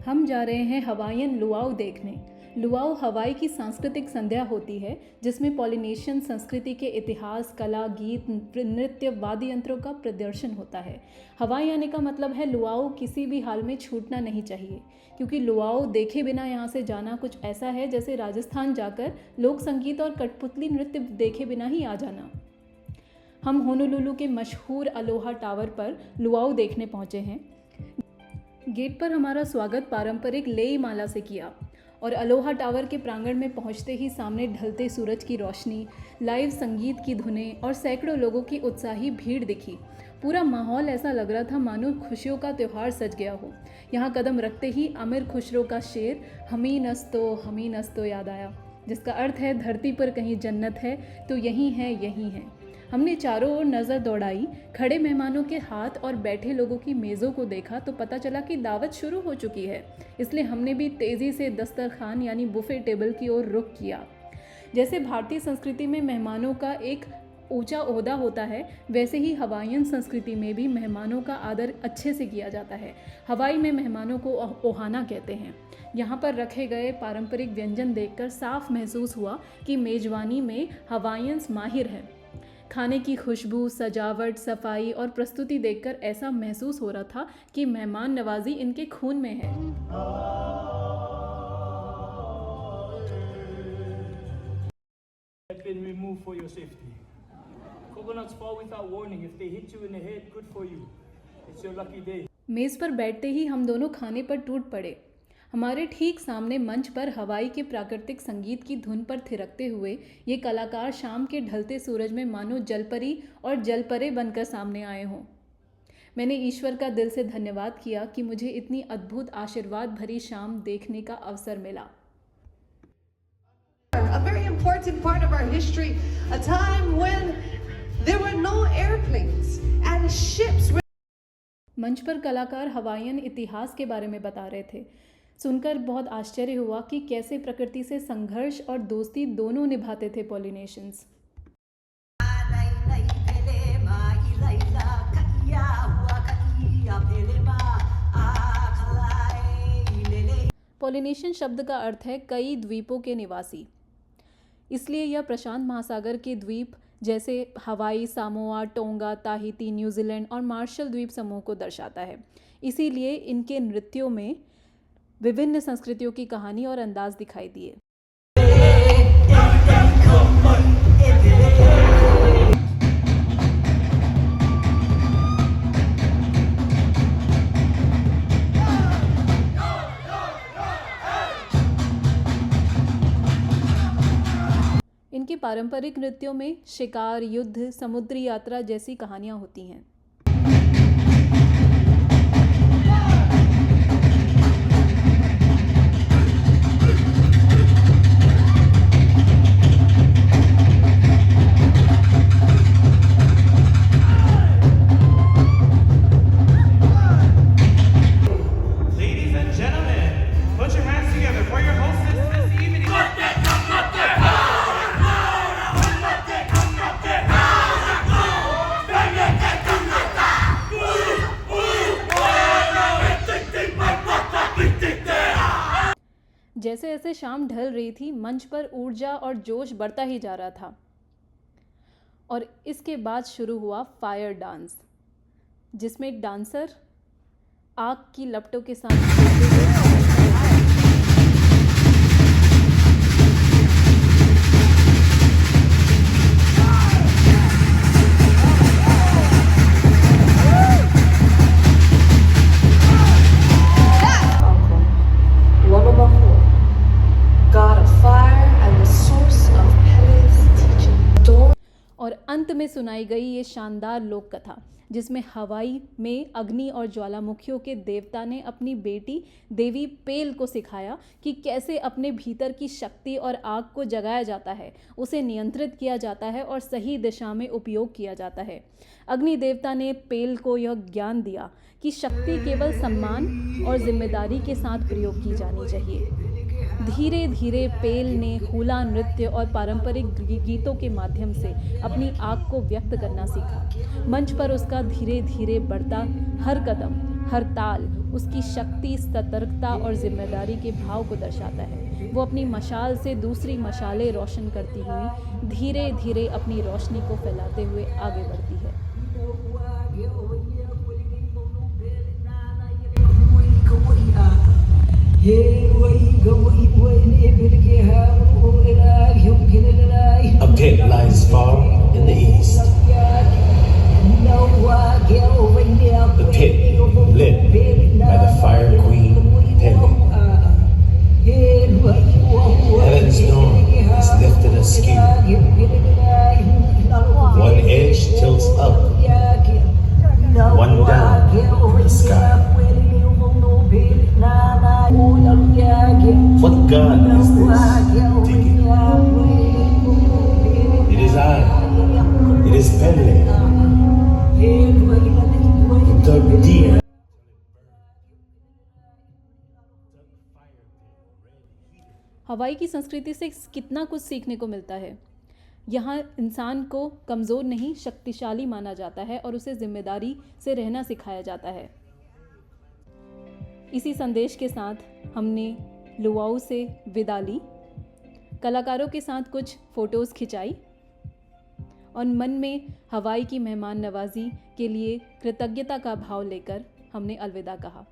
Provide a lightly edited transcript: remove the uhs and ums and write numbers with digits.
हम जा रहे हैं हवाईयन लुआओ देखने। लुआओ हवाई की सांस्कृतिक संध्या होती है जिसमें पॉलिनेशियन संस्कृति के इतिहास, कला, गीत, नृत्य, वाद्य यंत्रों का प्रदर्शन होता है। हवाई आने का मतलब है लुआओ किसी भी हाल में छूटना नहीं चाहिए, क्योंकि लुआओ देखे बिना यहाँ से जाना कुछ ऐसा है जैसे राजस्थान जाकर लोक संगीत और कठपुतली नृत्य देखे बिना ही आ जाना। हम होनोलुलु के मशहूर अलोहा टावर पर लुआओ देखने पहुँचे हैं। गेट पर हमारा स्वागत पारंपरिक लेई माला से किया और अलोहा टावर के प्रांगण में पहुंचते ही सामने ढलते सूरज की रोशनी, लाइव संगीत की धुनें और सैकड़ों लोगों की उत्साही भीड़ दिखी। पूरा माहौल ऐसा लग रहा था मानो खुशियों का त्यौहार सज गया हो। यहाँ कदम रखते ही अमीर खुसरो का शेर हमी नस्तो याद आया, जिसका अर्थ है धरती पर कहीं जन्नत है तो यहीं है। हमने चारों ओर नज़र दौड़ाई, खड़े मेहमानों के हाथ और बैठे लोगों की मेज़ों को देखा तो पता चला कि दावत शुरू हो चुकी है। इसलिए हमने भी तेज़ी से दस्तरखान यानी बुफे टेबल की ओर रुख किया। जैसे भारतीय संस्कृति में मेहमानों का एक ऊंचा ओहदा होता है, वैसे ही हवाईयन संस्कृति में भी मेहमानों का आदर अच्छे से किया जाता है। हवाई में मेहमानों को ओहाना कहते हैं। यहाँ पर रखे गए पारंपरिक व्यंजन देखकर साफ महसूस हुआ कि मेजबानी में हवाईयंस माहिर हैं। खाने की खुशबू, सजावट, सफाई और प्रस्तुति देखकर ऐसा महसूस हो रहा था कि मेहमान नवाजी इनके खून में है। Been removed for your safety. Coconuts fall without warning. If they hit you in the head, good for you. It's your lucky day. मेज़ पर बैठते ही हम दोनों खाने पर टूट पड़े। हमारे ठीक सामने मंच पर हवाई के प्राकृतिक संगीत की धुन पर थिरकते हुए ये कलाकार शाम के ढलते सूरज में मानो जलपरी और जलपरे बनकर सामने आए हों। मैंने ईश्वर का दिल से धन्यवाद किया कि मुझे इतनी अद्भुत आशीर्वाद भरी शाम देखने का अवसर मिला। A very important part of our history, a time when there were no airplanes and ships. मंच पर कलाकार हवाईयन इतिहास के बारे में बता रहे थे। सुनकर बहुत आश्चर्य हुआ कि कैसे प्रकृति से संघर्ष और दोस्ती दोनों निभाते थे पॉलिनेशियंस। पॉलिनेशियन शब्द का अर्थ है कई द्वीपों के निवासी, इसलिए यह प्रशांत महासागर के द्वीप जैसे हवाई, सामोआ, टोंगा, ताहिती, न्यूजीलैंड और मार्शल द्वीप समूह को दर्शाता है। इसीलिए इनके नृत्यों में विभिन्न संस्कृतियों की कहानी और अंदाज दिखाई दिए। इनके पारंपरिक नृत्यों में शिकार, युद्ध, समुद्री यात्रा जैसी कहानियां होती हैं। जैसे जैसे शाम ढल रही थी, मंच पर ऊर्जा और जोश बढ़ता ही जा रहा था और इसके बाद शुरू हुआ फायर डांस, जिसमें डांसर आग की लपटों के साथ और अंत में सुनाई गई ये शानदार लोक कथा, जिसमें हवाई में अग्नि और ज्वालामुखियों के देवता ने अपनी बेटी देवी पेल को सिखाया कि कैसे अपने भीतर की शक्ति और आग को जगाया जाता है, उसे नियंत्रित किया जाता है और सही दिशा में उपयोग किया जाता है। अग्नि देवता ने पेल को यह ज्ञान दिया कि शक्ति केवल सम्मान और जिम्मेदारी के साथ प्रयोग की जानी चाहिए। धीरे धीरे पेल ने हुला नृत्य और पारंपरिक गीतों के माध्यम से अपनी आग को व्यक्त करना सीखा। मंच पर उसका धीरे धीरे बढ़ता हर कदम, हर ताल उसकी शक्ति, सतर्कता और जिम्मेदारी के भाव को दर्शाता है। वो अपनी मशाल से दूसरी मशालें रोशन करती हुई धीरे धीरे अपनी रोशनी को फैलाते हुए आगे बढ़ती है। A pit lies far in the east. The pit lit by the fire queen Pele. Heaven's dawn is lifted askew. One edge tilts up, one down the sky. What God is this digging? It is I. It is Pele. Dug deep. हवाई की संस्कृति से कितना कुछ सीखने को मिलता है। यहाँ इंसान को कमज़ोर नहीं, शक्तिशाली माना जाता है और उसे जिम्मेदारी से रहना सिखाया जाता है। इसी संदेश के साथ हमने लुआऊ से विदा ली, कलाकारों के साथ कुछ फ़ोटोज़ खिंचाई और मन में हवाई की मेहमान नवाजी के लिए कृतज्ञता का भाव लेकर हमने अलविदा कहा।